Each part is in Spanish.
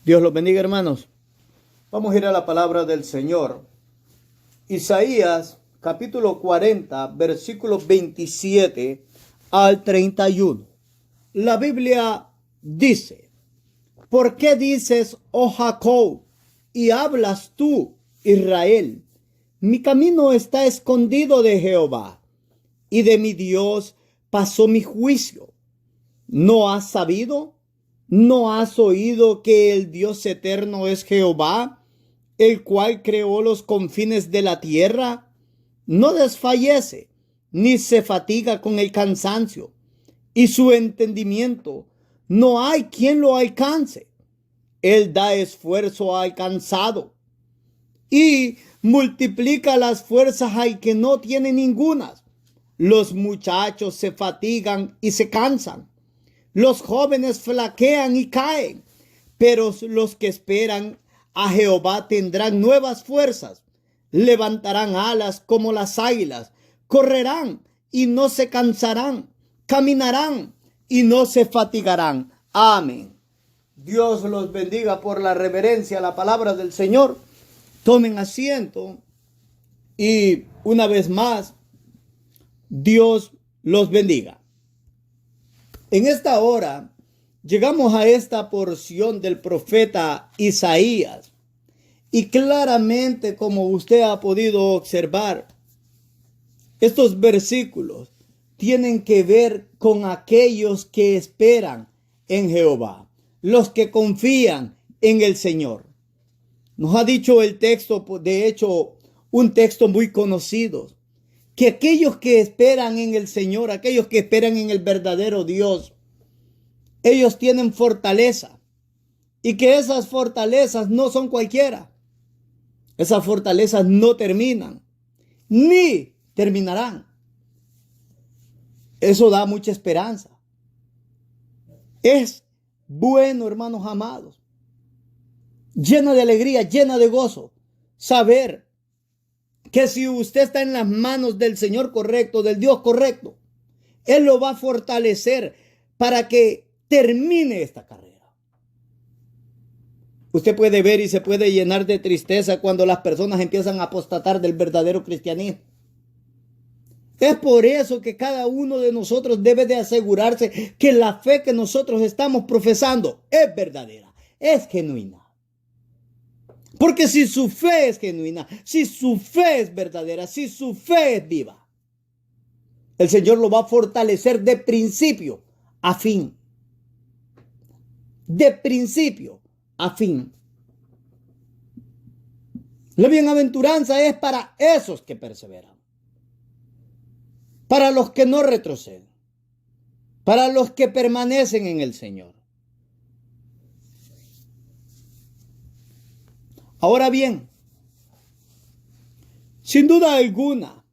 Dios los bendiga, hermanos. Vamos a ir a la palabra del Señor. Isaías capítulo 40, versículos 27 al 31. La Biblia dice: ¿Por qué dices, oh Jacob, y hablas tú, Israel? Mi camino está escondido de Jehová, y de mi Dios pasó mi juicio. ¿No has sabido? ¿No has oído que el Dios eterno es Jehová, el cual creó los confines de la tierra? No desfallece, ni se fatiga con el cansancio, y su entendimiento no hay quien lo alcance. Él da esfuerzo al cansado y multiplica las fuerzas al que no tiene ningunas. Los muchachos se fatigan y se cansan. Los jóvenes flaquean y caen, pero los que esperan a Jehová tendrán nuevas fuerzas. Levantarán alas como las águilas, correrán y no se cansarán, caminarán y no se fatigarán. Amén. Dios los bendiga por la reverencia a la palabra del Señor. Tomen asiento y una vez más, Dios los bendiga. En esta hora llegamos a esta porción del profeta Isaías y claramente, como usted ha podido observar, estos versículos tienen que ver con aquellos que esperan en Jehová, los que confían en el Señor. Nos ha dicho el texto, de hecho, un texto muy conocido, que aquellos que esperan en el Señor, aquellos que esperan en el verdadero Dios, ellos tienen fortaleza, y que esas fortalezas no son cualquiera. Esas fortalezas no terminan, ni terminarán. Eso da mucha esperanza. Es bueno, hermanos amados, llena de alegría, llena de gozo, saber que si usted está en las manos del Señor correcto, del Dios correcto, Él lo va a fortalecer para que termine esta carrera. Usted puede ver y se puede llenar de tristeza cuando las personas empiezan a apostatar del verdadero cristianismo. Es por eso que cada uno de nosotros debe de asegurarse que la fe que nosotros estamos profesando es verdadera, es genuina. Porque si su fe es genuina, si su fe es verdadera, si su fe es viva, el Señor lo va a fortalecer de principio a fin. De principio a fin. La bienaventuranza es para esos que perseveran, para los que no retroceden, para los que permanecen en el Señor. Ahora bien, sin duda alguna,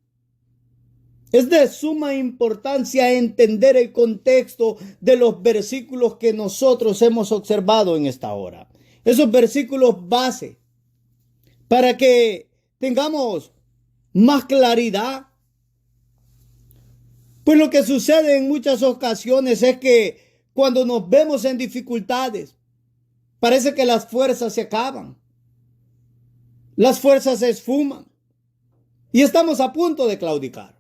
es de suma importancia entender el contexto de los versículos que nosotros hemos observado en esta hora. Esos versículos base, para que tengamos más claridad. Pues lo que sucede en muchas ocasiones es que cuando nos vemos en dificultades, parece que las fuerzas se acaban. Las fuerzas se esfuman y estamos a punto de claudicar.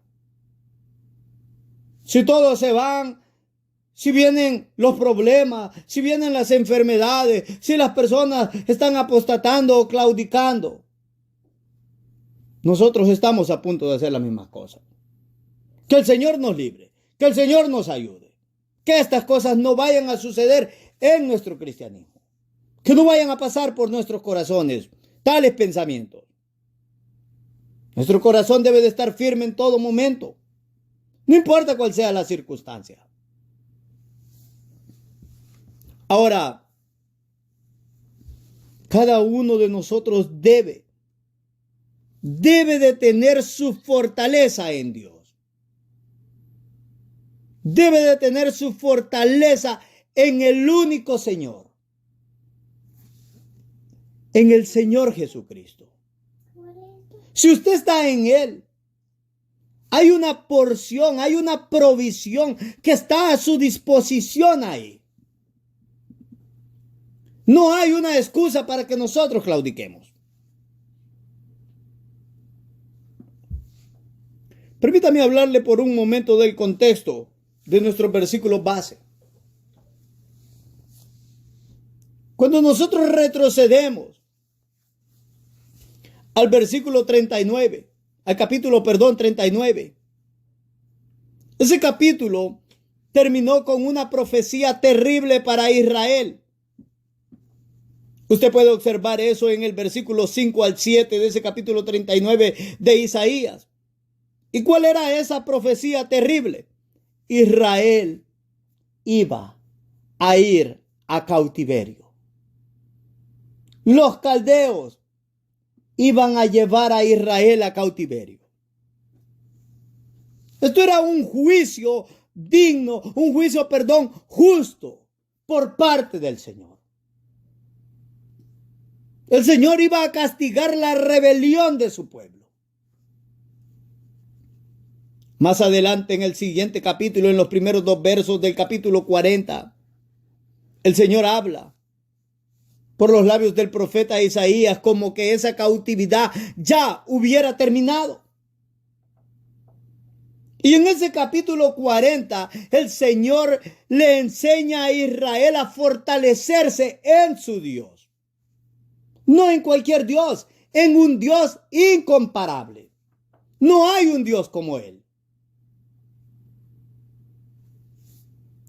Si todos se van, si vienen los problemas, si vienen las enfermedades, si las personas están apostatando o claudicando, nosotros estamos a punto de hacer las mismas cosas. Que el Señor nos libre, que el Señor nos ayude, que estas cosas no vayan a suceder en nuestro cristianismo, que no vayan a pasar por nuestros corazones tales pensamientos. Nuestro corazón debe de estar firme en todo momento, no importa cuál sea la circunstancia. Ahora, cada uno de nosotros debe de tener su fortaleza en Dios. Debe de tener su fortaleza en el único Señor, en el Señor Jesucristo. Si usted está en Él, hay una porción, hay una provisión que está a su disposición ahí. No hay una excusa para que nosotros claudiquemos. Permítame hablarle por un momento del contexto de nuestros versículos base. Cuando nosotros retrocedemos al versículo 39, al capítulo 39, ese capítulo terminó con una profecía terrible para Israel. Usted puede observar eso en el versículo 5 al 7 de ese capítulo 39 de Isaías. ¿Y cuál era esa profecía terrible? Israel iba a ir a cautiverio. Los caldeos iban a llevar a Israel a cautiverio. Esto era un juicio digno, justo por parte del Señor. El Señor iba a castigar la rebelión de su pueblo. Más adelante en el siguiente capítulo, en los primeros 2 versos del capítulo 40, el Señor habla por los labios del profeta Isaías como que esa cautividad ya hubiera terminado. Y en ese capítulo 40, el Señor le enseña a Israel a fortalecerse en su Dios. No en cualquier Dios, en un Dios incomparable. No hay un Dios como Él.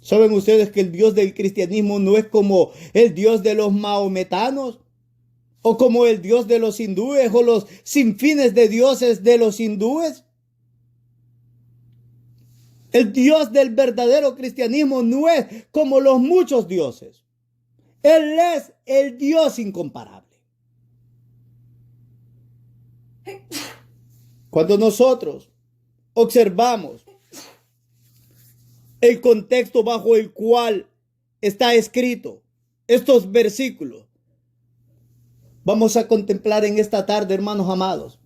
¿Saben ustedes que el Dios del cristianismo no es como el Dios de los maometanos? ¿O como el Dios de los hindúes o los sinfines de dioses de los hindúes? El Dios del verdadero cristianismo no es como los muchos dioses. Él es el Dios incomparable. Cuando nosotros observamos el contexto bajo el cual está escrito estos versículos, vamos a contemplar en esta tarde, hermanos amados,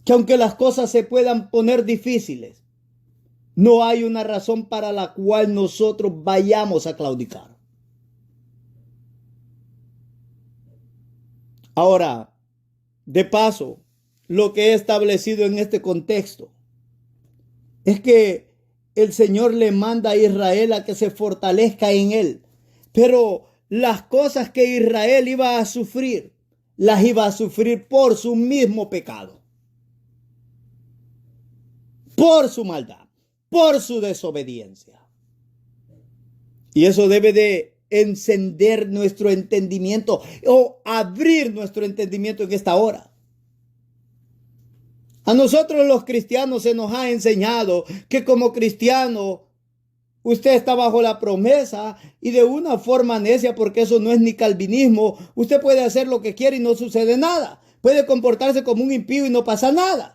que aunque las cosas se puedan poner difíciles, no hay una razón para la cual nosotros vayamos a claudicar. Ahora, de paso, lo que he establecido en este contexto es que el Señor le manda a Israel a que se fortalezca en Él. Pero las cosas que Israel iba a sufrir, las iba a sufrir por su mismo pecado. Por su maldad, por su desobediencia. Y eso debe de encender nuestro entendimiento o abrir nuestro entendimiento en esta hora. A nosotros los cristianos se nos ha enseñado que como cristiano usted está bajo la promesa y de una forma necia, porque eso no es ni calvinismo, usted puede hacer lo que quiere y no sucede nada. Puede comportarse como un impío y no pasa nada.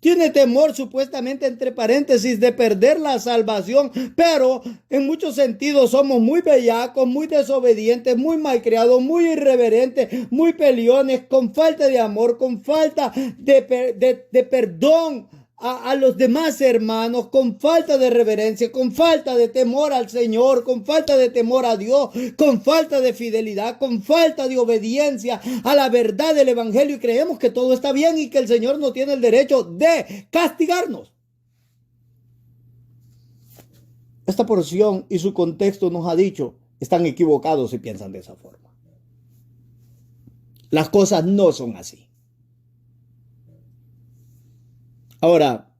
Tiene temor supuestamente entre paréntesis de perder la salvación, pero en muchos sentidos somos muy bellacos, muy desobedientes, muy malcriados, muy irreverentes, muy peleones, con falta de amor, con falta de perdón a los demás hermanos, con falta de reverencia, con falta de temor al Señor, con falta de temor a Dios, con falta de fidelidad, con falta de obediencia a la verdad del Evangelio, y creemos que todo está bien y que el Señor no tiene el derecho de castigarnos. Esta porción y su contexto nos ha dicho, están equivocados si piensan de esa forma. Las cosas no son así. Ahora,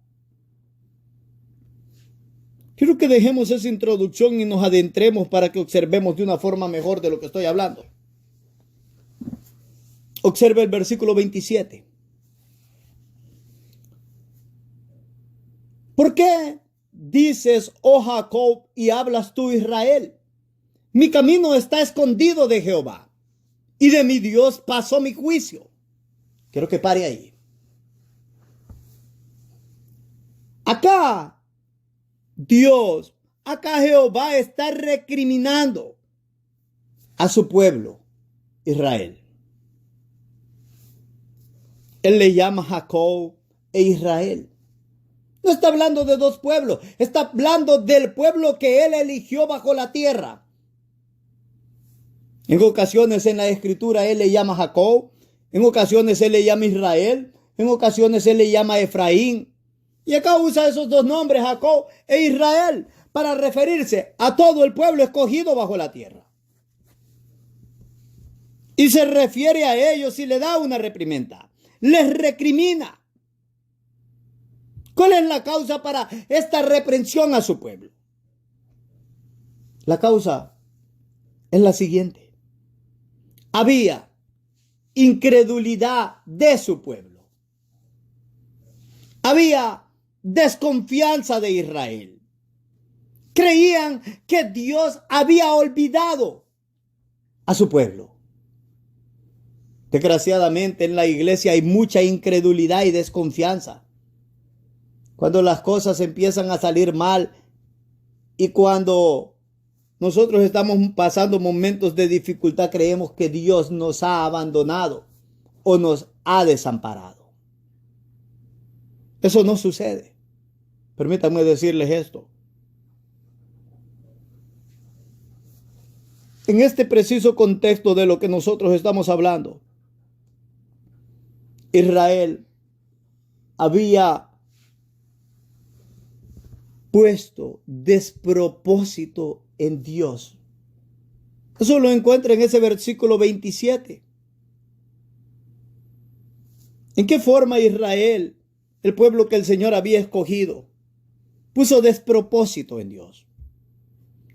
quiero que dejemos esa introducción y nos adentremos para que observemos de una forma mejor de lo que estoy hablando. Observe el versículo 27. ¿Por qué dices, oh Jacob, y hablas tú, Israel? Mi camino está escondido de Jehová, y de mi Dios pasó mi juicio. Quiero que pare ahí. Acá Jehová está recriminando a su pueblo, Israel. Él le llama Jacob e Israel. No está hablando de dos pueblos, está hablando del pueblo que él eligió bajo la tierra. En ocasiones en la escritura él le llama Jacob, en ocasiones él le llama Israel, en ocasiones él le llama Efraín. Y acá usa esos dos nombres, Jacob e Israel, para referirse a todo el pueblo escogido bajo la tierra. Y se refiere a ellos y le da una reprimenda. Les recrimina. ¿Cuál es la causa para esta reprensión a su pueblo? La causa es la siguiente. Había incredulidad de su pueblo. Había desconfianza de Israel. Creían que Dios había olvidado a su pueblo. Desgraciadamente en la iglesia hay mucha incredulidad y desconfianza. Cuando las cosas empiezan a salir mal y cuando nosotros estamos pasando momentos de dificultad, creemos que Dios nos ha abandonado o nos ha desamparado. Eso no sucede. Permítanme decirles esto. En este preciso contexto de lo que nosotros estamos hablando, Israel había puesto despropósito en Dios. Eso lo encuentra en ese versículo 27. ¿En qué forma Israel, el pueblo que el Señor había escogido, puso despropósito en Dios?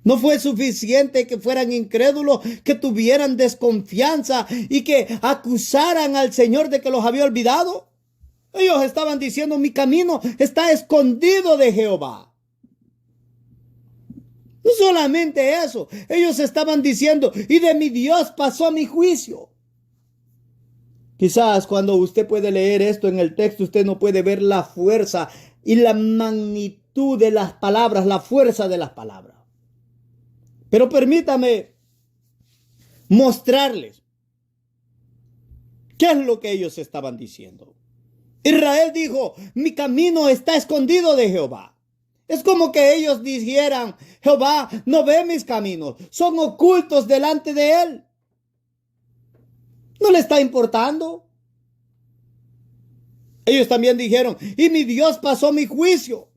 No fue suficiente que fueran incrédulos, que tuvieran desconfianza y que acusaran al Señor de que los había olvidado. Ellos estaban diciendo, mi camino está escondido de Jehová. No solamente eso, ellos estaban diciendo, y de mi Dios pasó mi juicio. Quizás cuando usted puede leer esto en el texto, usted no puede ver la fuerza y la magnitud de las palabras, la fuerza de las palabras. Pero permítame mostrarles qué es lo que ellos estaban diciendo. Israel dijo, mi camino está escondido de Jehová. Es como que ellos dijeran, Jehová no ve mis caminos, son ocultos delante de él. No le está importando. Ellos también dijeron, y mi Dios pasó mi juicio.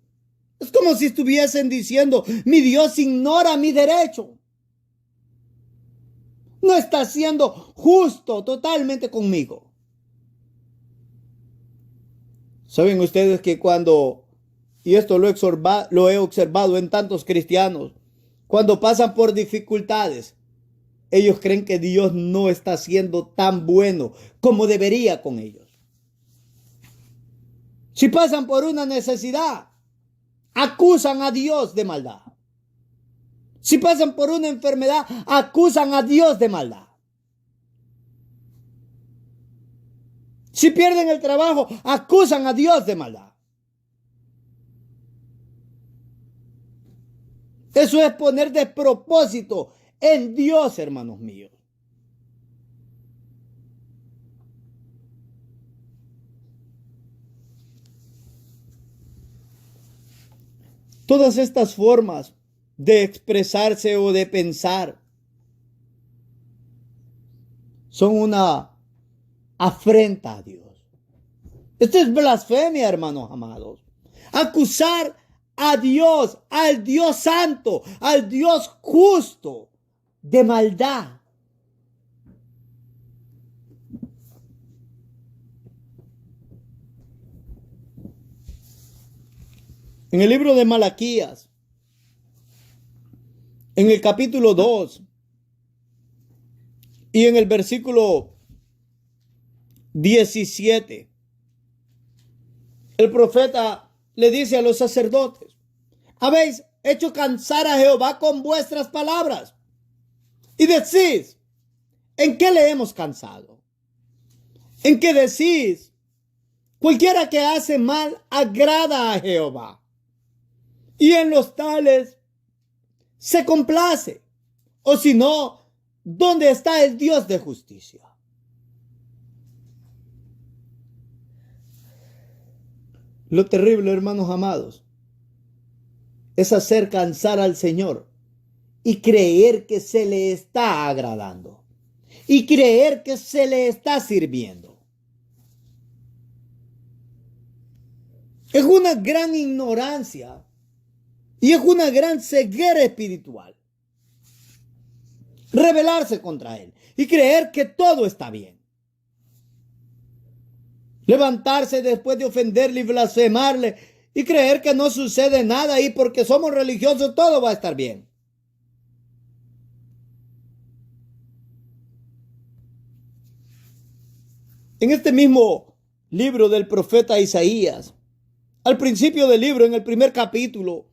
Es como si estuviesen diciendo, mi Dios ignora mi derecho. No está siendo justo totalmente conmigo. ¿Saben ustedes que cuando, y esto lo he observado en tantos cristianos, cuando pasan por dificultades, ellos creen que Dios no está siendo tan bueno como debería con ellos? Si pasan por una necesidad, acusan a Dios de maldad. Si pasan por una enfermedad, acusan a Dios de maldad. Si pierden el trabajo, acusan a Dios de maldad. Eso es poner despropósito en Dios, hermanos míos. Todas estas formas de expresarse o de pensar son una afrenta a Dios. Esto es blasfemia, hermanos amados. Acusar a Dios, al Dios santo, al Dios justo, de maldad. En el libro de Malaquías, en el capítulo 2 y en el versículo 17, el profeta le dice a los sacerdotes, habéis hecho cansar a Jehová con vuestras palabras y decís, ¿en qué le hemos cansado? ¿En qué decís? Cualquiera que hace mal agrada a Jehová y en los tales se complace. O si no, ¿dónde está el Dios de justicia? Lo terrible, hermanos amados, es hacer cansar al Señor y creer que se le está agradando. y creer que se le está sirviendo. Es una gran ignorancia y es una gran ceguera espiritual rebelarse contra Él y creer que todo está bien. Levantarse después de ofenderle y blasfemarle y creer que no sucede nada y porque somos religiosos todo va a estar bien. En este mismo libro del profeta Isaías, al principio del libro, en el primer capítulo,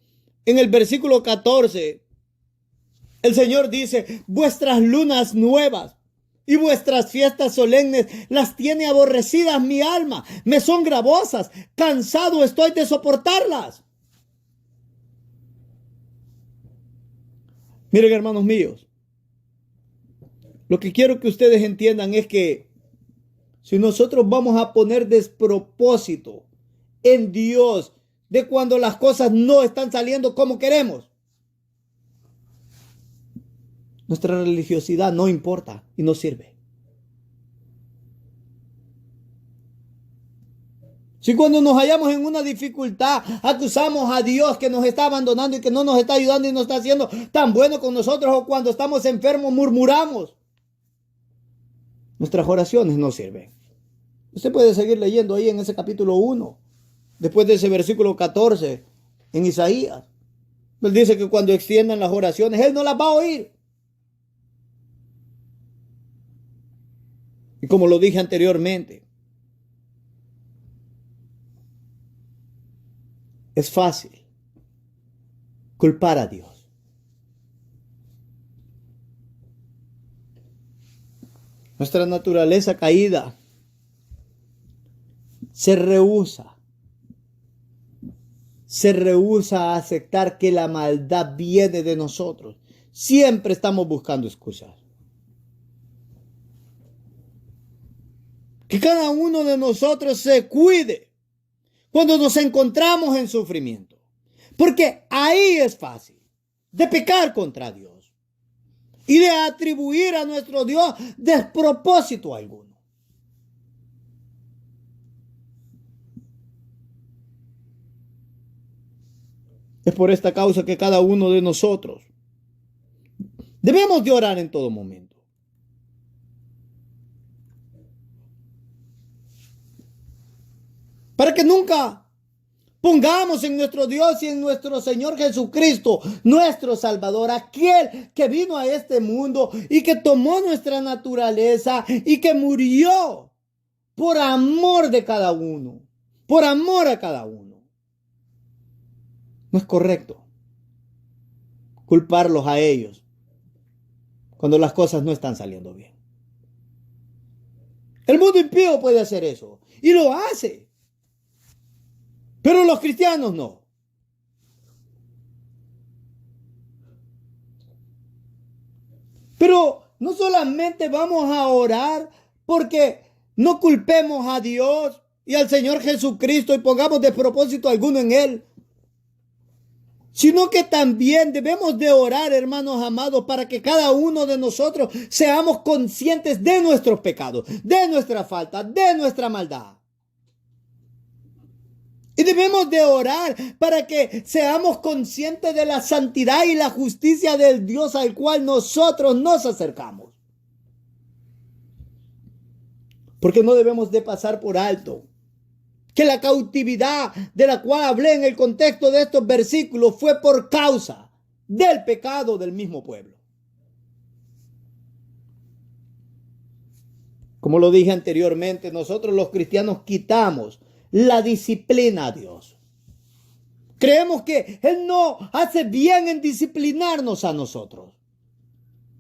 en el versículo 14, el Señor dice: vuestras lunas nuevas y vuestras fiestas solemnes las tiene aborrecidas mi alma, me son gravosas, cansado estoy de soportarlas. Miren, hermanos míos, lo que quiero que ustedes entiendan es que si nosotros vamos a poner despropósito en Dios de cuando las cosas no están saliendo como queremos, nuestra religiosidad no importa y no sirve. Si cuando nos hallamos en una dificultad acusamos a Dios que nos está abandonando y que no nos está ayudando y no está haciendo tan bueno con nosotros, o cuando estamos enfermos murmuramos, nuestras oraciones no sirven. Usted puede seguir leyendo ahí en ese capítulo 1, después de ese versículo 14 en Isaías. Él dice que cuando extiendan las oraciones, Él no las va a oír. Y como lo dije anteriormente, es fácil culpar a Dios. Nuestra naturaleza caída se rehúsa a aceptar que la maldad viene de nosotros. Siempre estamos buscando excusas. Que cada uno de nosotros se cuide cuando nos encontramos en sufrimiento, porque ahí es fácil de pecar contra Dios y de atribuir a nuestro Dios despropósito alguno. Es por esta causa que cada uno de nosotros debemos de orar en todo momento. Para que nunca pongamos en nuestro Dios y en nuestro Señor Jesucristo, nuestro Salvador, aquel que vino a este mundo y que tomó nuestra naturaleza y que murió por amor de cada uno, por amor a cada uno. No es correcto culparlos a ellos cuando las cosas no están saliendo bien. El mundo impío puede hacer eso y lo hace. Pero los cristianos no. Pero no solamente vamos a orar porque no culpemos a Dios y al Señor Jesucristo y pongamos de propósito alguno en Él, sino que también debemos de orar, hermanos amados, para que cada uno de nosotros seamos conscientes de nuestros pecados, de nuestra falta, de nuestra maldad. Y debemos de orar para que seamos conscientes de la santidad y la justicia del Dios al cual nosotros nos acercamos. Porque no debemos de pasar por alto que la cautividad de la cual hablé en el contexto de estos versículos fue por causa del pecado del mismo pueblo. Como lo dije anteriormente, nosotros los cristianos quitamos la disciplina a Dios. Creemos que Él no hace bien en disciplinarnos a nosotros.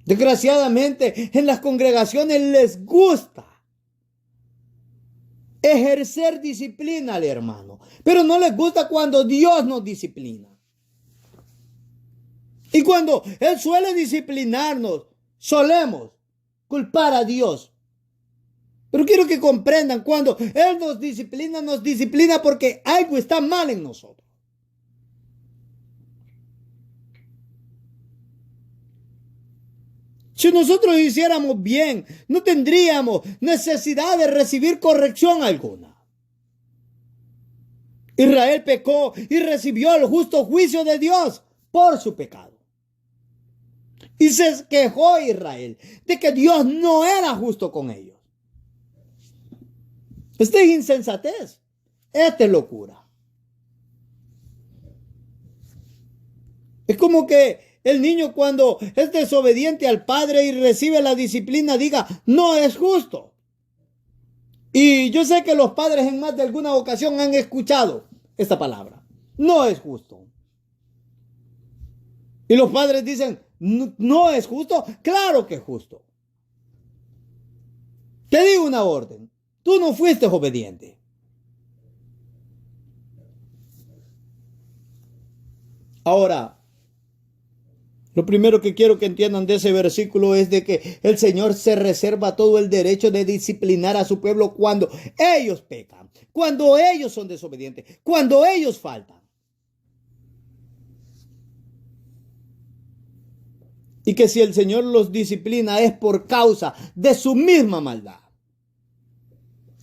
Desgraciadamente, en las congregaciones les gusta ejercer disciplina al hermano, pero no les gusta cuando Dios nos disciplina. Y cuando Él suele disciplinarnos, solemos culpar a Dios. Pero quiero que comprendan, cuando Él nos disciplina porque algo está mal en nosotros. Si nosotros hiciéramos bien, no tendríamos necesidad de recibir corrección alguna. Israel pecó y recibió el justo juicio de Dios por su pecado. Y se quejó Israel de que Dios no era justo con ellos. Esta es insensatez. Esta es locura. Es como que el niño, cuando es desobediente al padre y recibe la disciplina, diga, no es justo. Y yo sé que los padres en más de alguna ocasión han escuchado esta palabra. No es justo. Y los padres dicen, no es justo. Claro que es justo. Te digo una orden. Tú no fuiste obediente. Ahora, lo primero que quiero que entiendan de ese versículo es de que el Señor se reserva todo el derecho de disciplinar a su pueblo cuando ellos pecan, cuando ellos son desobedientes, cuando ellos faltan. Y que si el Señor los disciplina es por causa de su misma maldad.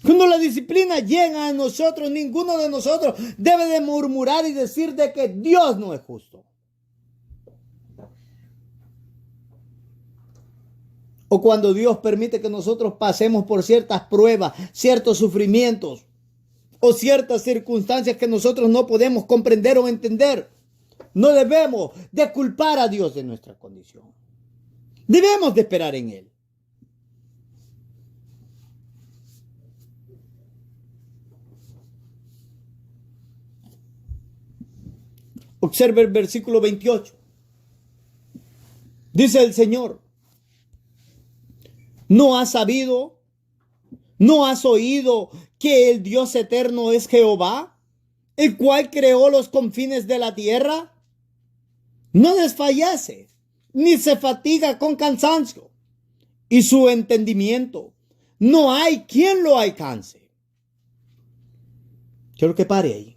Cuando la disciplina llega a nosotros, ninguno de nosotros debe de murmurar y decir de que Dios no es justo. O cuando Dios permite que nosotros pasemos por ciertas pruebas, ciertos sufrimientos o ciertas circunstancias que nosotros no podemos comprender o entender. No debemos de culpar a Dios de nuestra condición. Debemos de esperar en Él. Observe el versículo 28. Dice el Señor, ¿no has sabido, no has oído que el Dios eterno es Jehová, el cual creó los confines de la tierra? No desfallece, ni se fatiga con cansancio, y su entendimiento no hay quien lo alcance. Quiero que pare ahí.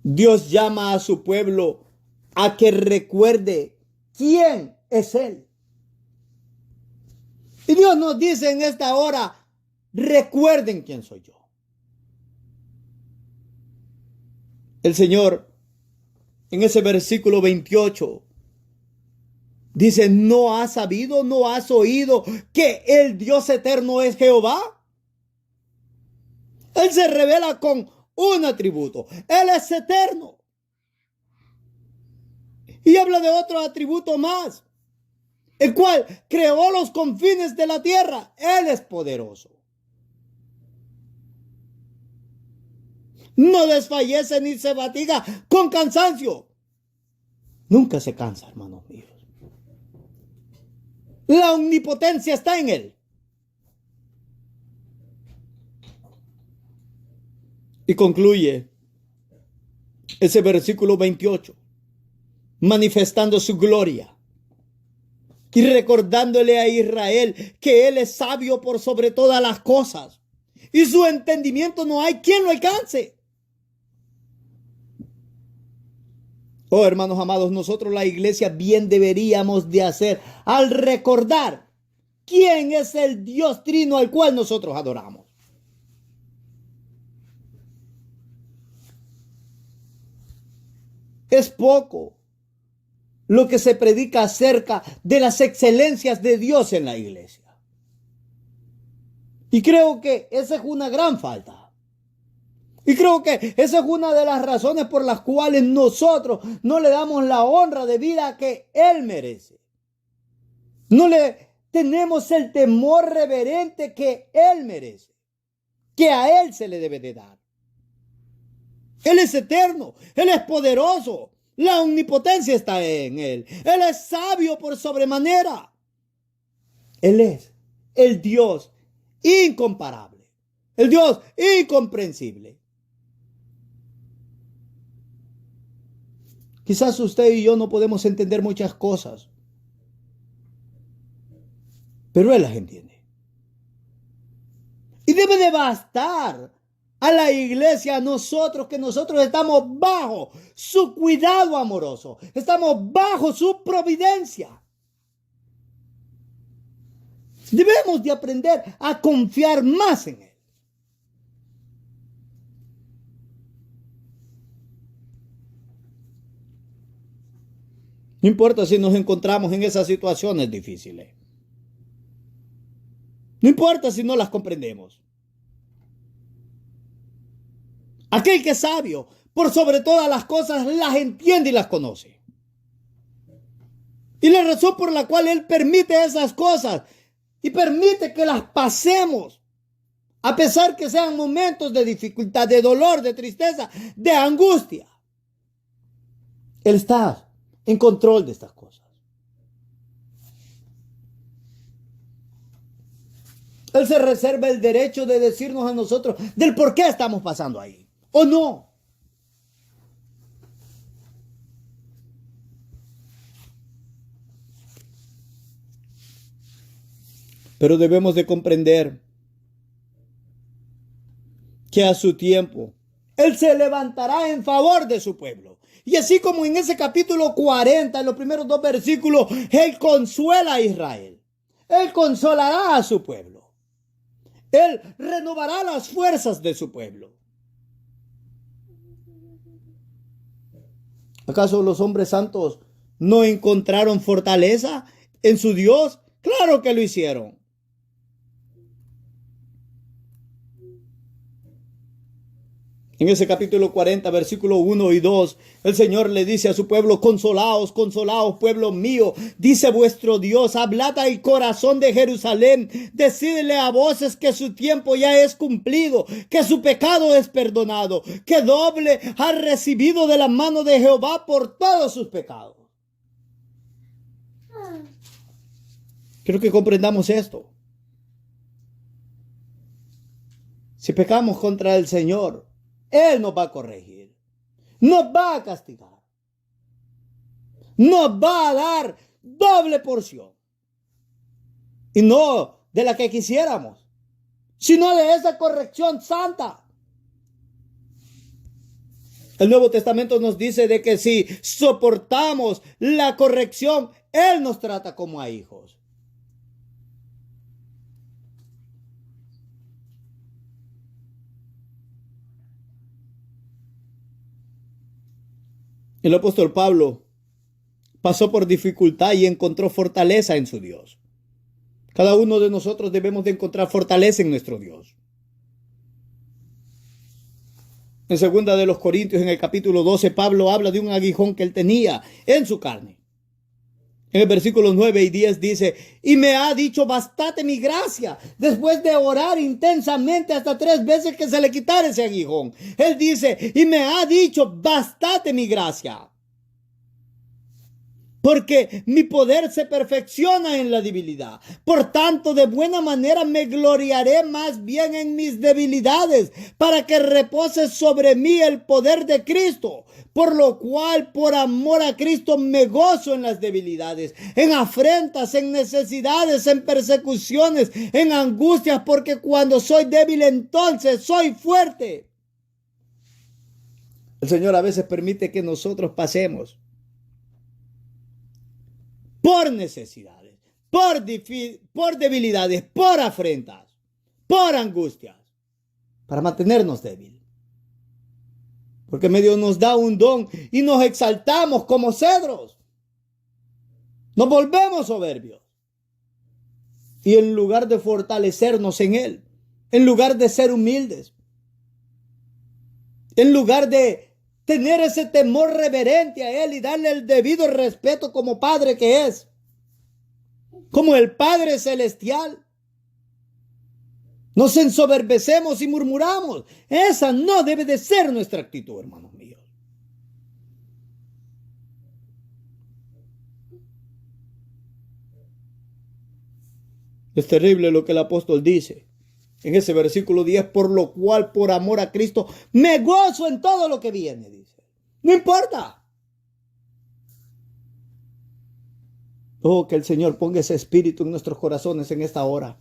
Dios llama a su pueblo a que recuerde quién es Él. Y Dios nos dice en esta hora, recuerden quién soy yo. El Señor, en ese versículo 28, dice, ¿no has sabido, no has oído que el Dios eterno es Jehová? Él se revela con un atributo. Él es eterno. Y habla de otro atributo más, el cual creó los confines de la tierra. Él es poderoso. No desfallece ni se fatiga con cansancio. Nunca se cansa, hermanos míos. La omnipotencia está en Él. Y concluye ese versículo 28, manifestando su gloria y recordándole a Israel que Él es sabio por sobre todas las cosas y su entendimiento no hay quien lo alcance. Oh, hermanos amados, nosotros la iglesia bien deberíamos de hacer al recordar quién es el Dios trino al cual nosotros adoramos. Es poco lo que se predica acerca de las excelencias de Dios en la iglesia. Y creo que esa es una gran falta. Y creo que esa es una de las razones por las cuales nosotros no le damos la honra de vida que Él merece. No le tenemos el temor reverente que Él merece, que a Él se le debe de dar. Él es eterno, Él es poderoso, la omnipotencia está en Él. Él es sabio por sobremanera. Él es el Dios incomparable, el Dios incomprensible. Quizás usted y yo no podemos entender muchas cosas, pero Él las entiende. Y debe de bastar a la iglesia, a nosotros, que nosotros estamos bajo su cuidado amoroso, estamos bajo su providencia. Debemos de aprender a confiar más en Él. No importa si nos encontramos en esas situaciones difíciles. No importa si no las comprendemos. Aquel que es sabio, por sobre todas las cosas, las entiende y las conoce. Y la razón por la cual Él permite esas cosas y permite que las pasemos, a pesar que sean momentos de dificultad, de dolor, de tristeza, de angustia, Él está en control de estas cosas. Él se reserva el derecho de decirnos a nosotros del por qué estamos pasando ahí, o no. Pero debemos de comprender que a su tiempo Él se levantará en favor de su pueblo. Y así como en ese capítulo 40, en los primeros 2 versículos, Él consuela a Israel. Él consolará a su pueblo. Él renovará las fuerzas de su pueblo. ¿Acaso los hombres santos no encontraron fortaleza en su Dios? Claro que lo hicieron. En ese capítulo 40, versículo 1 y 2, el Señor le dice a su pueblo: consolaos, consolaos, pueblo mío, dice vuestro Dios, hablad al corazón de Jerusalén, decidle a voces que su tiempo ya es cumplido, que su pecado es perdonado, que doble ha recibido de la mano de Jehová por todos sus pecados. Quiero que comprendamos esto. Si pecamos contra el Señor, Él nos va a corregir, nos va a castigar, nos va a dar doble porción. Y no de la que quisiéramos, sino de esa corrección santa. El Nuevo Testamento nos dice de que si soportamos la corrección, Él nos trata como a hijos. El apóstol Pablo pasó por dificultad y encontró fortaleza en su Dios. Cada uno de nosotros debemos de encontrar fortaleza en nuestro Dios. En 2 de los Corintios, en el capítulo 12, Pablo habla de un aguijón que él tenía en su carne. En el versículo 9 y 10 dice: y me ha dicho, bastate mi gracia, después de orar intensamente hasta 3 veces que se le quitara ese aguijón. Él dice, y me ha dicho, bastate mi gracia, porque mi poder se perfecciona en la debilidad. Por tanto, de buena manera me gloriaré más bien en mis debilidades, para que repose sobre mí el poder de Cristo. Por lo cual, por amor a Cristo, me gozo en las debilidades, en afrentas, en necesidades, en persecuciones, en angustias, porque cuando soy débil, entonces soy fuerte. El Señor a veces permite que nosotros pasemos por necesidades, por debilidades, por afrentas, por angustias, para mantenernos débiles. Porque medio nos da un don y nos exaltamos como cedros. Nos volvemos soberbios. Y en lugar de fortalecernos en Él, en lugar de ser humildes, en lugar de tener ese temor reverente a Él y darle el debido respeto como Padre que es, como el Padre Celestial, nos ensoberbecemos y murmuramos. Esa no debe de ser nuestra actitud, hermanos míos. Es terrible lo que el apóstol dice en ese versículo 10, por lo cual, por amor a Cristo, me gozo en todo lo que viene, dice. No importa. Oh, que el Señor ponga ese espíritu en nuestros corazones en esta hora.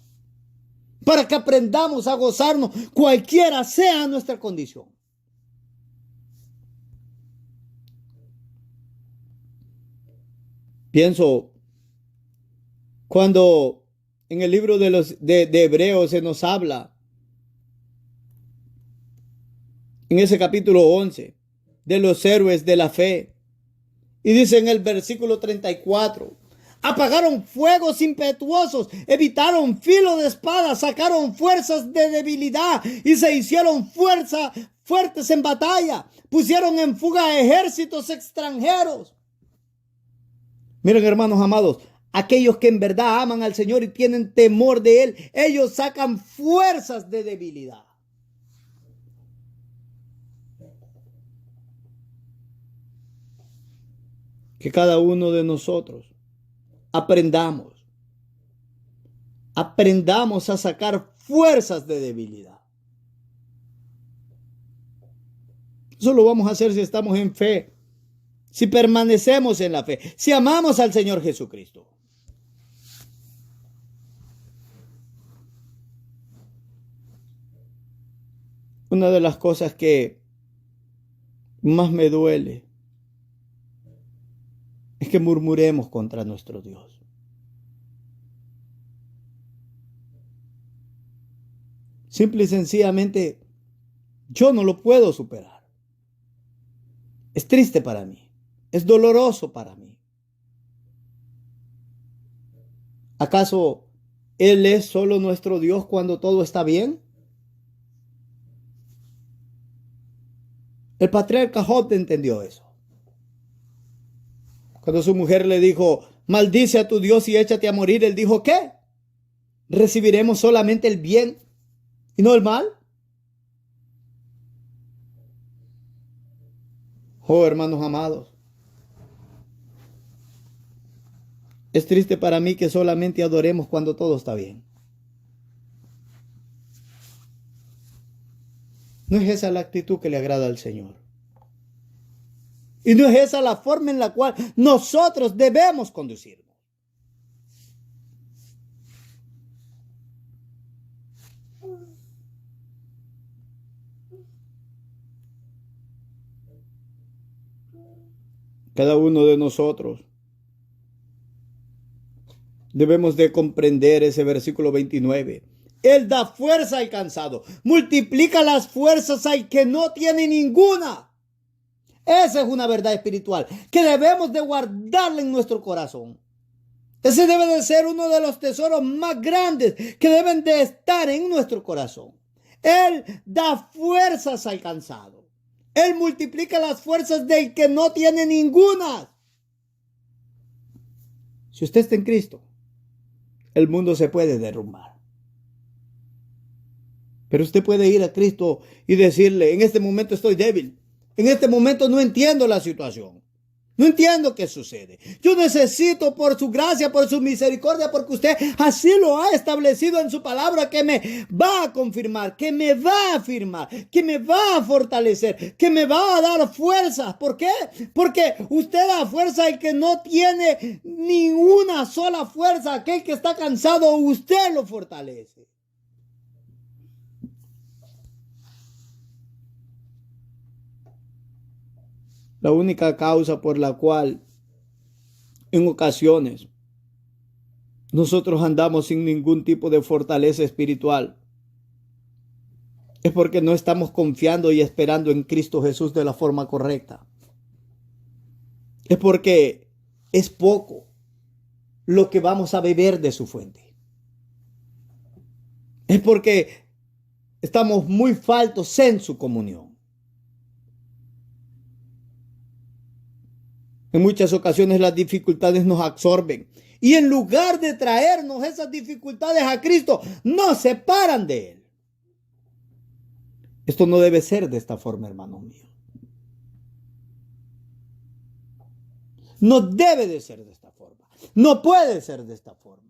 para que aprendamos a gozarnos cualquiera sea nuestra condición. Pienso cuando en el libro de Hebreos se nos habla, en ese capítulo 11, de los héroes de la fe. Y dice en el versículo 34, apagaron fuegos impetuosos, evitaron filo de espada, sacaron fuerzas de debilidad y se hicieron fuertes en batalla. Pusieron en fuga a ejércitos extranjeros. Miren, hermanos amados, aquellos que en verdad aman al Señor y tienen temor de Él, ellos sacan fuerzas de debilidad. Que cada uno de nosotros aprendamos a sacar fuerzas de debilidad. Eso lo vamos a hacer si estamos en fe, si permanecemos en la fe, si amamos al Señor Jesucristo. Una de las cosas que más me duele es que murmuremos contra nuestro Dios. Simple y sencillamente, yo no lo puedo superar. Es triste para mí. Es doloroso para mí. ¿Acaso Él es solo nuestro Dios cuando todo está bien? El patriarca Job entendió eso. Cuando su mujer le dijo, maldice a tu Dios y échate a morir, él dijo, ¿qué? ¿Recibiremos solamente el bien y no el mal? Oh, hermanos amados, es triste para mí que solamente adoremos cuando todo está bien. No es esa la actitud que le agrada al Señor. Y no es esa la forma en la cual nosotros debemos conducirnos. Cada uno de nosotros debemos de comprender ese versículo 29. Él da fuerza al cansado, multiplica las fuerzas al que no tiene ninguna. Esa es una verdad espiritual que debemos de guardarla en nuestro corazón. Ese debe de ser uno de los tesoros más grandes que deben de estar en nuestro corazón. Él da fuerzas al cansado. Él multiplica las fuerzas del que no tiene ninguna. Si usted está en Cristo, el mundo se puede derrumbar. Pero usted puede ir a Cristo y decirle, en este momento estoy débil. En este momento no entiendo la situación. No entiendo qué sucede. Yo necesito por su gracia, por su misericordia, porque usted así lo ha establecido en su palabra, que me va a confirmar, que me va a afirmar, que me va a fortalecer, que me va a dar fuerza. ¿Por qué? Porque usted da fuerza al que no tiene ni una sola fuerza. Aquel que está cansado, usted lo fortalece. La única causa por la cual en ocasiones nosotros andamos sin ningún tipo de fortaleza espiritual es porque no estamos confiando y esperando en Cristo Jesús de la forma correcta. Es porque es poco lo que vamos a beber de su fuente. Es porque estamos muy faltos en su comunión. En muchas ocasiones las dificultades nos absorben y en lugar de traernos esas dificultades a Cristo, nos separan de Él. Esto no debe ser de esta forma, hermanos míos. No debe de ser de esta forma. No puede ser de esta forma.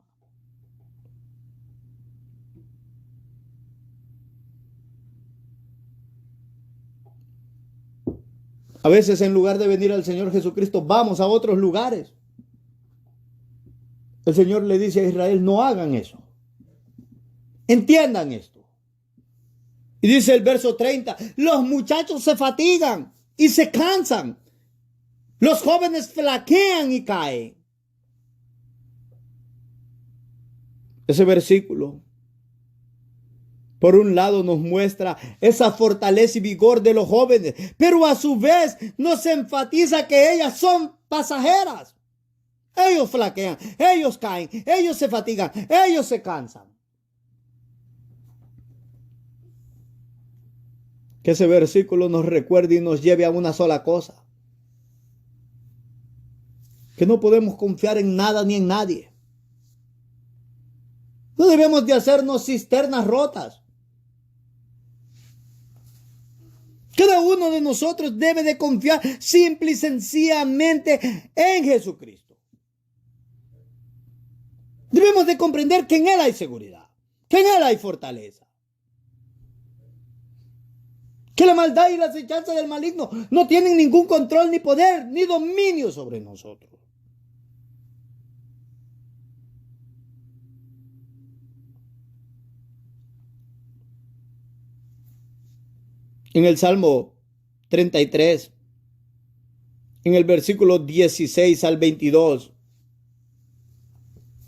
A veces en lugar de venir al Señor Jesucristo, vamos a otros lugares. El Señor le dice a Israel, no hagan eso. Entiendan esto. Y dice el verso 30, los muchachos se fatigan y se cansan. Los jóvenes flaquean y caen. Ese versículo, por un lado, nos muestra esa fortaleza y vigor de los jóvenes, pero a su vez nos enfatiza que ellas son pasajeras. Ellos flaquean, ellos caen, ellos se fatigan, ellos se cansan. Que ese versículo nos recuerde y nos lleve a una sola cosa: que no podemos confiar en nada ni en nadie. No debemos de hacernos cisternas rotas. Cada uno de nosotros debe de confiar simple y sencillamente en Jesucristo. Debemos de comprender que en Él hay seguridad, que en Él hay fortaleza, que la maldad y la acechanza del maligno no tienen ningún control, ni poder, ni dominio sobre nosotros. En el Salmo 33, en el versículo 16 al 22,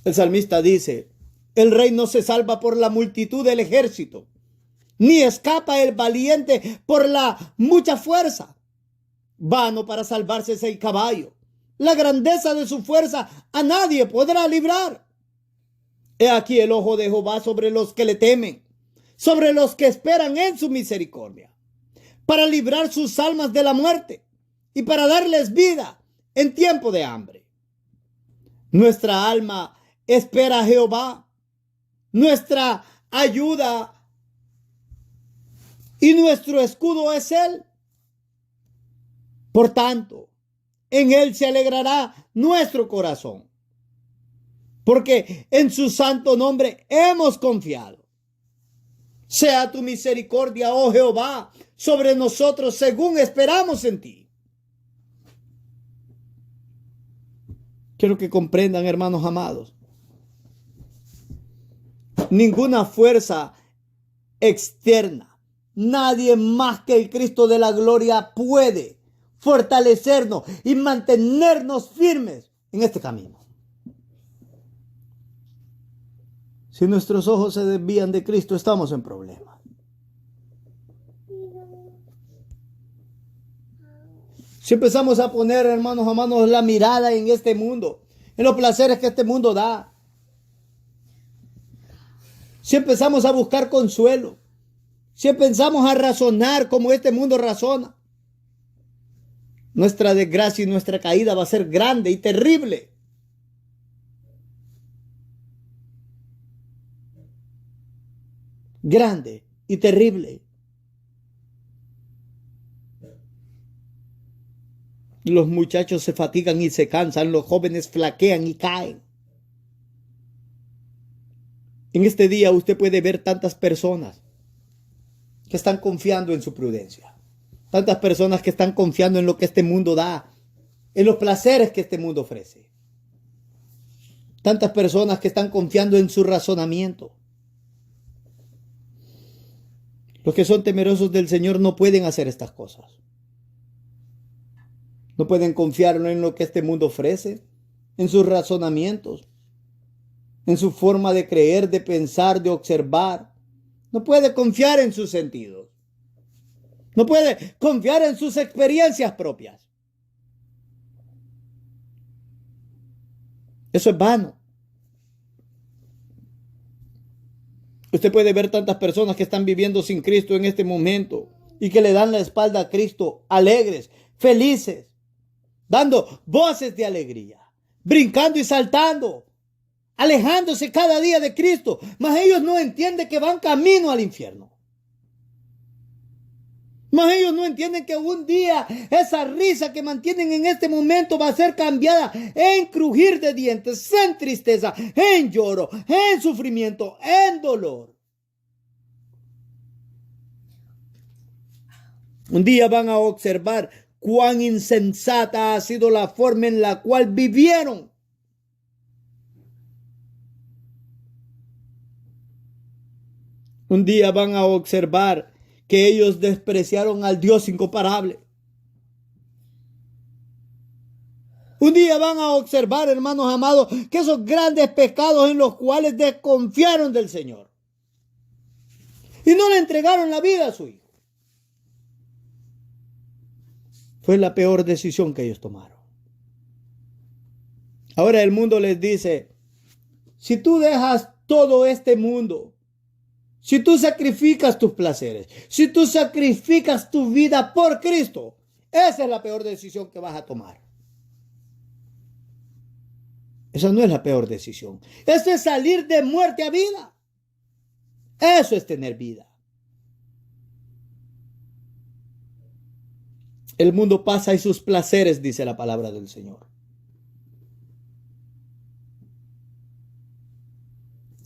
el salmista dice: el rey no se salva por la multitud del ejército, ni escapa el valiente por la mucha fuerza. Vano para salvarse es el caballo. La grandeza de su fuerza a nadie podrá librar. He aquí el ojo de Jehová sobre los que le temen, sobre los que esperan en su misericordia, para librar sus almas de la muerte y para darles vida en tiempo de hambre. Nuestra alma espera a Jehová, nuestra ayuda y nuestro escudo es Él. Por tanto, en Él se alegrará nuestro corazón, porque en su santo nombre hemos confiado. Sea tu misericordia, oh Jehová, sobre nosotros según esperamos en ti. Quiero que comprendan, hermanos amados, ninguna fuerza externa, nadie más que el Cristo de la gloria puede fortalecernos y mantenernos firmes en este camino. Si nuestros ojos se desvían de Cristo, estamos en problemas. Si empezamos a poner, hermanos amados, la mirada en este mundo, en los placeres que este mundo da, si empezamos a buscar consuelo, si empezamos a razonar como este mundo razona, nuestra desgracia y nuestra caída va a ser grande y terrible. Grande y terrible. Los muchachos se fatigan y se cansan, los jóvenes flaquean y caen. En este día usted puede ver tantas personas que están confiando en su prudencia, tantas personas que están confiando en lo que este mundo da, en los placeres que este mundo ofrece, tantas personas que están confiando en su razonamiento. Los que son temerosos del Señor no pueden hacer estas cosas. No pueden confiar en lo que este mundo ofrece, en sus razonamientos, en su forma de creer, de pensar, de observar. No puede confiar en sus sentidos. No puede confiar en sus experiencias propias. Eso es vano. Usted puede ver tantas personas que están viviendo sin Cristo en este momento y que le dan la espalda a Cristo, alegres, felices, dando voces de alegría, brincando y saltando, alejándose cada día de Cristo, mas ellos no entienden que van camino al infierno. Mas ellos no entienden que un día esa risa que mantienen en este momento va a ser cambiada en crujir de dientes, en tristeza, en lloro, en sufrimiento, en dolor. Un día van a observar cuán insensata ha sido la forma en la cual vivieron. Un día van a observar que ellos despreciaron al Dios incomparable. Un día van a observar, hermanos amados, que esos grandes pecados en los cuales desconfiaron del Señor y no le entregaron la vida a su Hijo, fue la peor decisión que ellos tomaron. Ahora el mundo les dice, si tú dejas todo este mundo, si tú sacrificas tus placeres, si tú sacrificas tu vida por Cristo, esa es la peor decisión que vas a tomar. Esa no es la peor decisión. Eso es salir de muerte a vida. Eso es tener vida. El mundo pasa y sus placeres, dice la palabra del Señor.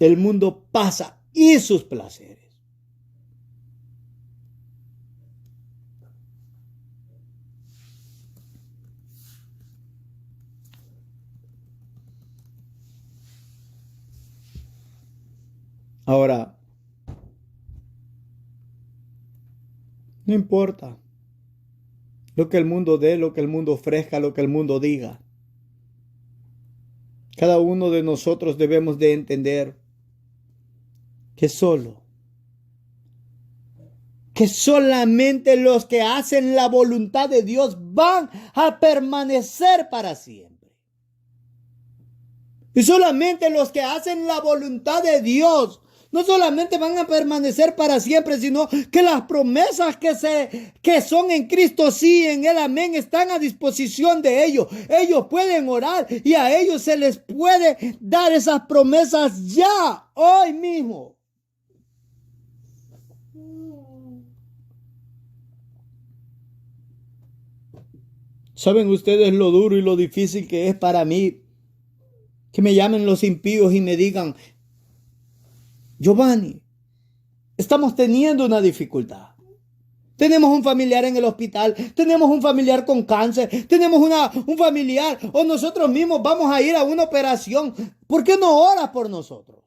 El mundo pasa y sus placeres. Ahora, no importa lo que el mundo dé, lo que el mundo ofrezca, lo que el mundo diga. Cada uno de nosotros debemos de entender que solamente los que hacen la voluntad de Dios van a permanecer para siempre. Y solamente los que hacen la voluntad de Dios no solamente van a permanecer para siempre, sino que las promesas que son en Cristo, sí, en Él, amén, están a disposición de ellos. Ellos pueden orar y a ellos se les puede dar esas promesas ya, hoy mismo. ¿Saben ustedes lo duro y lo difícil que es para mí que me llamen los impíos y me digan, Giovanni, estamos teniendo una dificultad? Tenemos un familiar en el hospital, tenemos un familiar con cáncer, tenemos un familiar o nosotros mismos vamos a ir a una operación. ¿Por qué no oras por nosotros?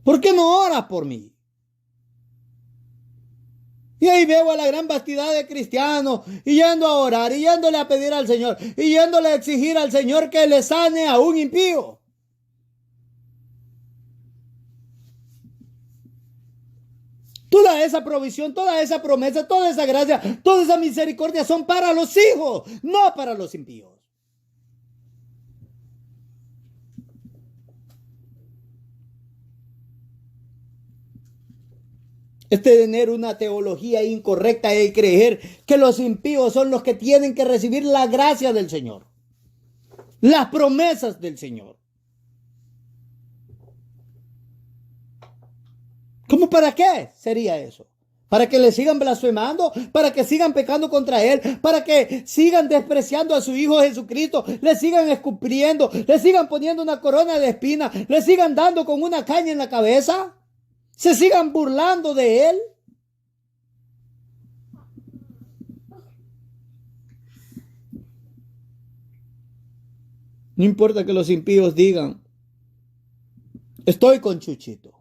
¿Por qué no oras por mí? Y ahí veo a la gran vastidad de cristianos y yendo a orar, y yéndole a pedir al Señor, y yéndole a exigir al Señor que le sane a un impío. Toda esa provisión, toda esa promesa, toda esa gracia, toda esa misericordia son para los hijos, no para los impíos. Tener una teología incorrecta y creer que los impíos son los que tienen que recibir la gracia del Señor, las promesas del Señor. ¿Cómo para qué sería eso? ¿Para que le sigan blasfemando? ¿Para que sigan pecando contra Él? ¿Para que sigan despreciando a su Hijo Jesucristo? ¿Le sigan escupiendo? ¿Le sigan poniendo una corona de espinas? ¿Le sigan dando con una caña en la cabeza? ¿Se sigan burlando de Él? No importa que los impíos digan, estoy con Chuchito.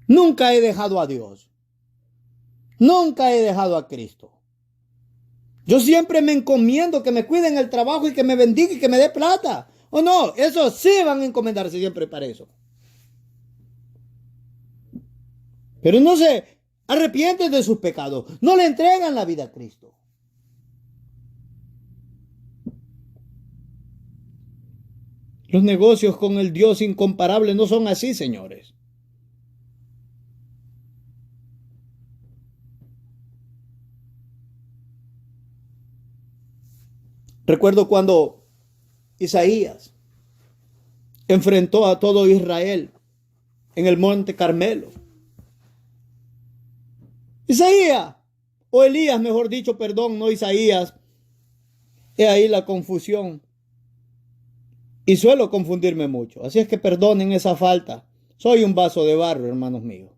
Nunca he dejado a Dios. Nunca he dejado a Cristo. Yo siempre me encomiendo que me cuiden el trabajo y que me bendiga y que me dé plata. ¿O no? Eso sí van a encomendarse siempre para eso. Pero no se arrepienten de sus pecados. No le entregan la vida a Cristo. Los negocios con el Dios incomparable no son así, señores. Recuerdo cuando Isaías enfrentó a todo Israel en el monte Carmelo. Isaías, o Elías, mejor dicho, perdón, no Isaías. He ahí la confusión. Y suelo confundirme mucho. Así es que perdonen esa falta. Soy un vaso de barro, hermanos míos.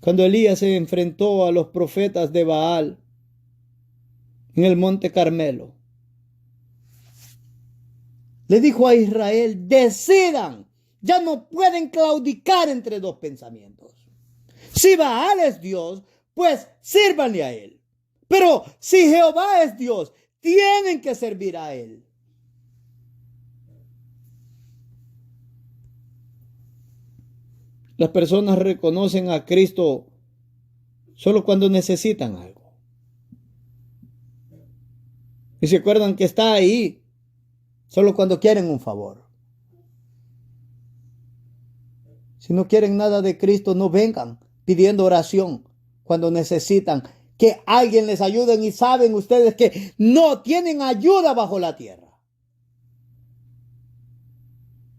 Cuando Elías se enfrentó a los profetas de Baal en el monte Carmelo, le dijo a Israel, decidan, ya no pueden claudicar entre dos pensamientos. Si Baal es Dios, pues sírvanle a él. Pero si Jehová es Dios, tienen que servir a él. Las personas reconocen a Cristo solo cuando necesitan algo. Y se acuerdan que está ahí solo cuando quieren un favor. Si no quieren nada de Cristo, no vengan pidiendo oración cuando necesitan que alguien les ayude y saben ustedes que no tienen ayuda bajo la tierra.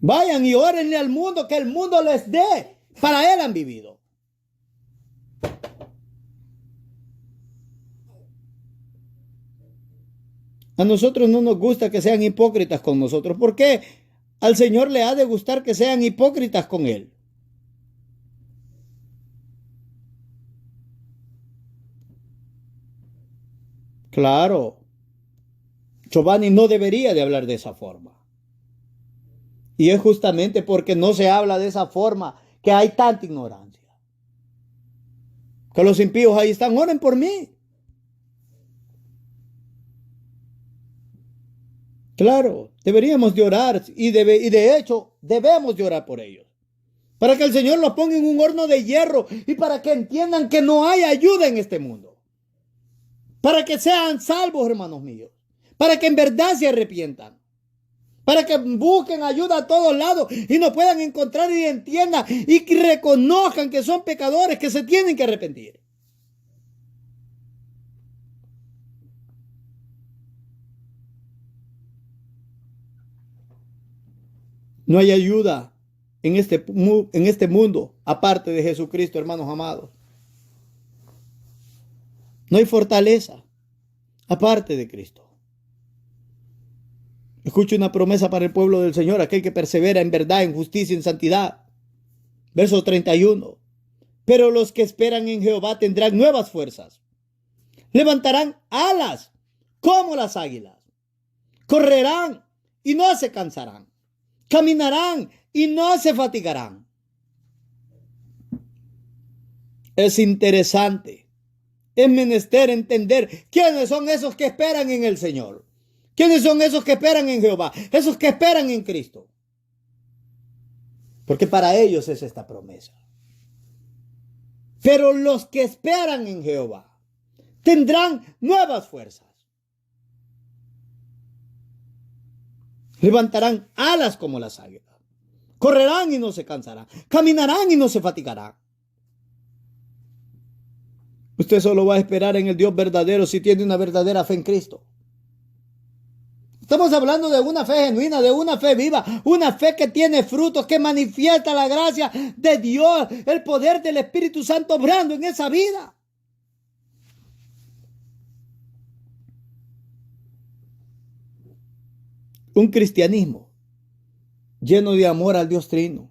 Vayan y órenle al mundo, que el mundo les dé. Para él han vivido. A nosotros no nos gusta que sean hipócritas con nosotros. ¿Por qué? Al Señor le ha de gustar que sean hipócritas con él. Claro, Giovanni no debería de hablar de esa forma. Y es justamente porque no se habla de esa forma que hay tanta ignorancia. Que los impíos ahí están, oren por mí. Claro, deberíamos de orar y de hecho debemos de orar por ellos. Para que el Señor los ponga en un horno de hierro y para que entiendan que no hay ayuda en este mundo. Para que sean salvos, hermanos míos. Para que en verdad se arrepientan. Para que busquen ayuda a todos lados y nos puedan encontrar y entiendan y que reconozcan que son pecadores, que se tienen que arrepentir. No hay ayuda en este mundo aparte de Jesucristo, hermanos amados. No hay fortaleza aparte de Cristo. Escucho una promesa para el pueblo del Señor, aquel que persevera en verdad, en justicia, en santidad. Verso 31. Pero los que esperan en Jehová tendrán nuevas fuerzas. Levantarán alas como las águilas. Correrán y no se cansarán. Caminarán y no se fatigarán. Es interesante. Es menester entender quiénes son esos que esperan en el Señor. ¿Quiénes son esos que esperan en Jehová? Esos que esperan en Cristo. Porque para ellos es esta promesa. Pero los que esperan en Jehová tendrán nuevas fuerzas. Levantarán alas como las águilas. Correrán y no se cansarán. Caminarán y no se fatigarán. Usted solo va a esperar en el Dios verdadero si tiene una verdadera fe en Cristo. Estamos hablando de una fe genuina, de una fe viva, una fe que tiene frutos, que manifiesta la gracia de Dios, el poder del Espíritu Santo obrando en esa vida. Un cristianismo lleno de amor al Dios Trino.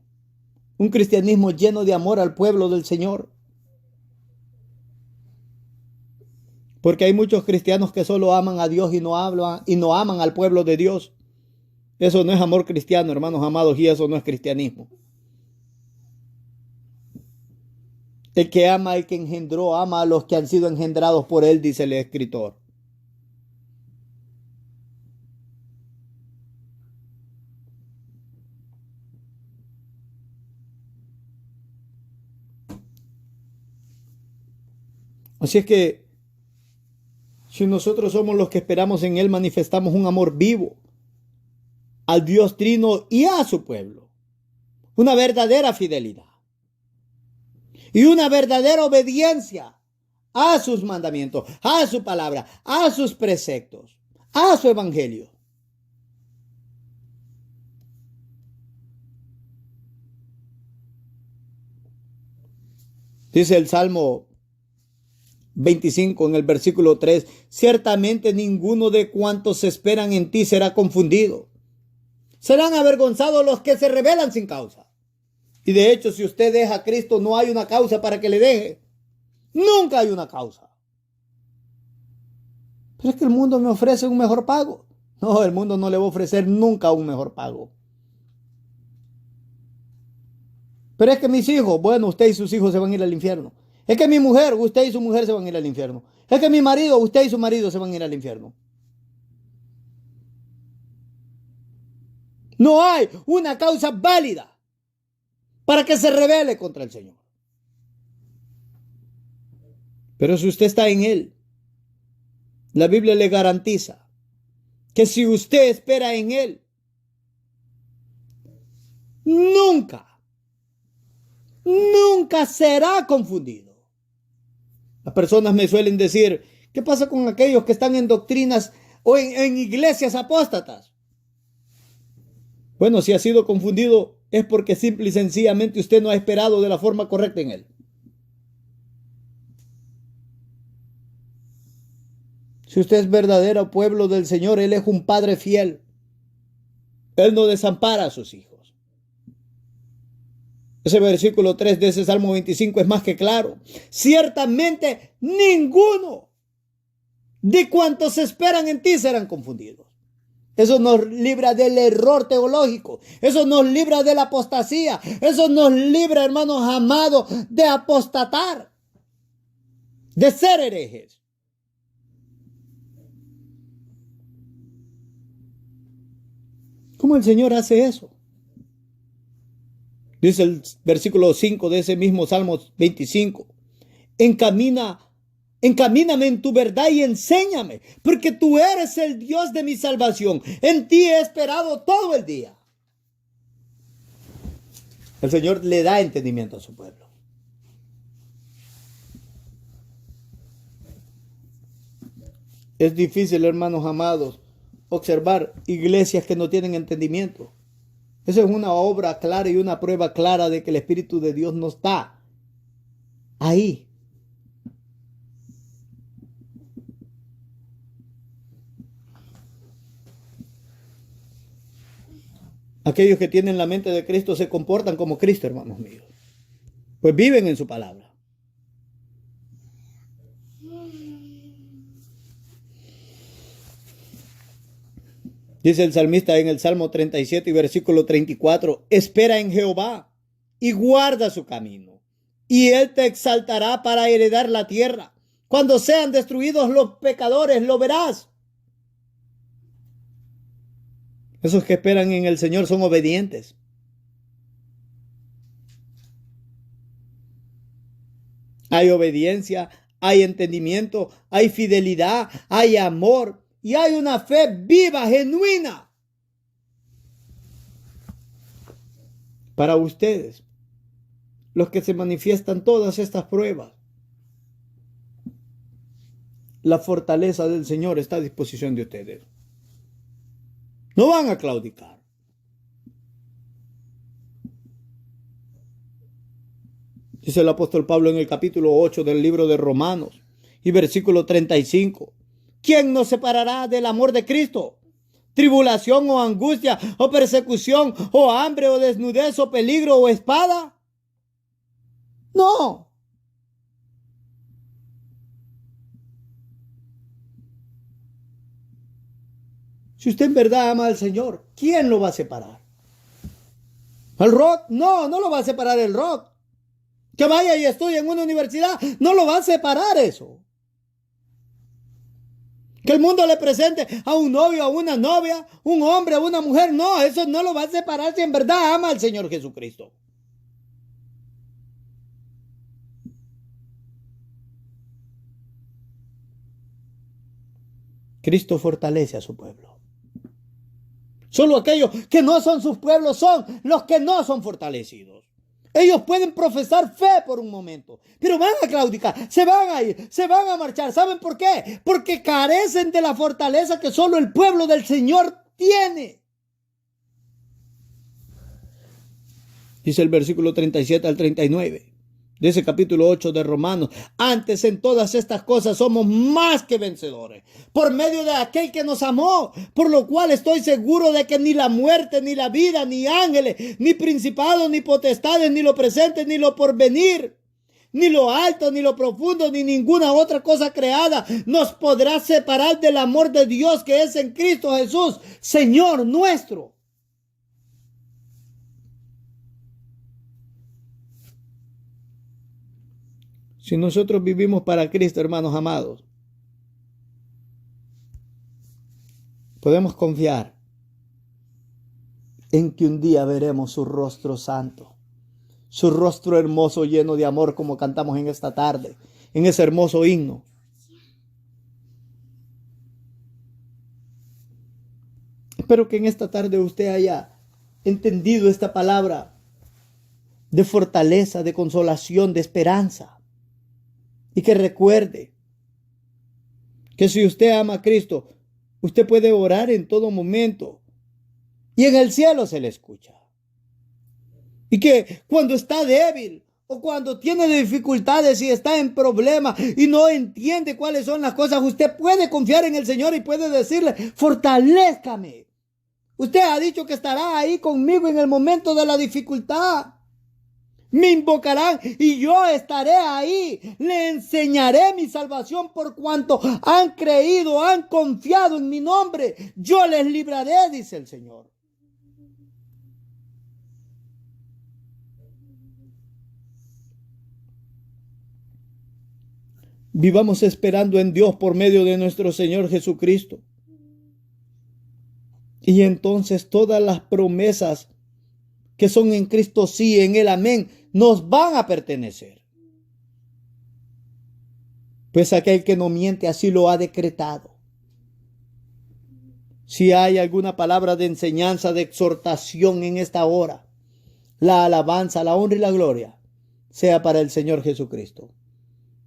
Un cristianismo lleno de amor al pueblo del Señor. Porque hay muchos cristianos que solo aman a Dios y no aman al pueblo de Dios. Eso no es amor cristiano, hermanos amados, y eso no es cristianismo. El que ama al que engendró, ama a los que han sido engendrados por él, dice el escritor. Así es que si nosotros somos los que esperamos en él, manifestamos un amor vivo al Dios Trino y a su pueblo. Una verdadera fidelidad. Y una verdadera obediencia a sus mandamientos, a su palabra, a sus preceptos, a su evangelio. Dice el Salmo 25 en el versículo 3, ciertamente ninguno de cuantos esperan en ti será confundido. Serán avergonzados los que se rebelan sin causa. Y de hecho, si usted deja a Cristo, no hay una causa para que le deje. Nunca hay una causa. Pero es que el mundo me ofrece un mejor pago. No, el mundo no le va a ofrecer nunca un mejor pago. Pero es que mis hijos, bueno, usted y sus hijos se van a ir al infierno. Es que mi mujer, usted y su mujer se van a ir al infierno. Es que mi marido, usted y su marido se van a ir al infierno. No hay una causa válida para que se rebele contra el Señor. Pero si usted está en Él, la Biblia le garantiza que si usted espera en Él, nunca será confundido. Las personas me suelen decir, ¿qué pasa con aquellos que están en doctrinas o en iglesias apóstatas? Bueno, si ha sido confundido es porque simple y sencillamente usted no ha esperado de la forma correcta en Él. Si usted es verdadero pueblo del Señor, Él es un Padre fiel. Él no desampara a sus hijos. Ese versículo 3 de ese Salmo 25 es más que claro. Ciertamente ninguno de cuantos esperan en ti serán confundidos. Eso nos libra del error teológico. Eso nos libra de la apostasía. Eso nos libra, hermanos amados, de apostatar, de ser herejes. ¿Cómo el Señor hace eso? Dice el versículo 5 de ese mismo Salmo 25. Encamíname en tu verdad y enséñame, porque tú eres el Dios de mi salvación. En ti he esperado todo el día. El Señor le da entendimiento a su pueblo. Es difícil, hermanos amados, observar iglesias que no tienen entendimiento. Eso es una obra clara y una prueba clara de que el Espíritu de Dios no está ahí. Aquellos que tienen la mente de Cristo se comportan como Cristo, hermanos míos. Pues viven en su palabra. Dice el salmista en el Salmo 37 y versículo 34, espera en Jehová y guarda su camino, y Él te exaltará para heredar la tierra. Cuando sean destruidos los pecadores, lo verás. Esos que esperan en el Señor son obedientes. Hay obediencia, hay entendimiento, hay fidelidad, hay amor. Y hay una fe viva, genuina. Para ustedes, los que se manifiestan todas estas pruebas, la fortaleza del Señor está a disposición de ustedes. No van a claudicar. Dice el apóstol Pablo en el capítulo 8 del libro de Romanos y versículo 35. ¿Quién nos separará del amor de Cristo? ¿Tribulación o angustia o persecución o hambre o desnudez o peligro o espada? No. Si usted en verdad ama al Señor, ¿quién lo va a separar? ¿El rock? No, no lo va a separar el rock. Que vaya y estudie en una universidad, no lo va a separar eso. Que el mundo le presente a un novio, a una novia, un hombre, a una mujer. No, eso no lo va a separar si en verdad ama al Señor Jesucristo. Cristo fortalece a su pueblo. Solo aquellos que no son sus pueblos son los que no son fortalecidos. Ellos pueden profesar fe por un momento, pero van a claudicar, se van a ir, se van a marchar. ¿Saben por qué? Porque carecen de la fortaleza que solo el pueblo del Señor tiene. Dice el versículo 37 al 39 de ese capítulo 8 de Romanos. Antes en todas estas cosas somos más que vencedores por medio de aquel que nos amó, por lo cual estoy seguro de que ni la muerte, ni la vida, ni ángeles, ni principados, ni potestades, ni lo presente, ni lo porvenir, ni lo alto, ni lo profundo, ni ninguna otra cosa creada nos podrá separar del amor de Dios que es en Cristo Jesús, Señor nuestro. Si nosotros vivimos para Cristo, hermanos amados, podemos confiar en que un día veremos su rostro santo, su rostro hermoso lleno de amor, como cantamos en esta tarde, en ese hermoso himno. Espero que en esta tarde usted haya entendido esta palabra de fortaleza, de consolación, de esperanza. Y que recuerde que si usted ama a Cristo, usted puede orar en todo momento y en el cielo se le escucha. Y que cuando está débil o cuando tiene dificultades y está en problemas y no entiende cuáles son las cosas, usted puede confiar en el Señor y puede decirle: fortalézcame. Usted ha dicho que estará ahí conmigo en el momento de la dificultad. Me invocarán y yo estaré ahí. Le enseñaré mi salvación por cuanto han creído, han confiado en mi nombre. Yo les libraré, dice el Señor. Vivamos esperando en Dios por medio de nuestro Señor Jesucristo. Y entonces todas las promesas que son en Cristo sí, en el amén, nos van a pertenecer. Pues aquel que no miente así lo ha decretado. Si hay alguna palabra de enseñanza, de exhortación en esta hora, la alabanza, la honra y la gloria sea para el Señor Jesucristo.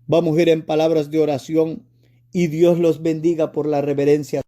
Vamos a ir en palabras de oración y Dios los bendiga por la reverencia.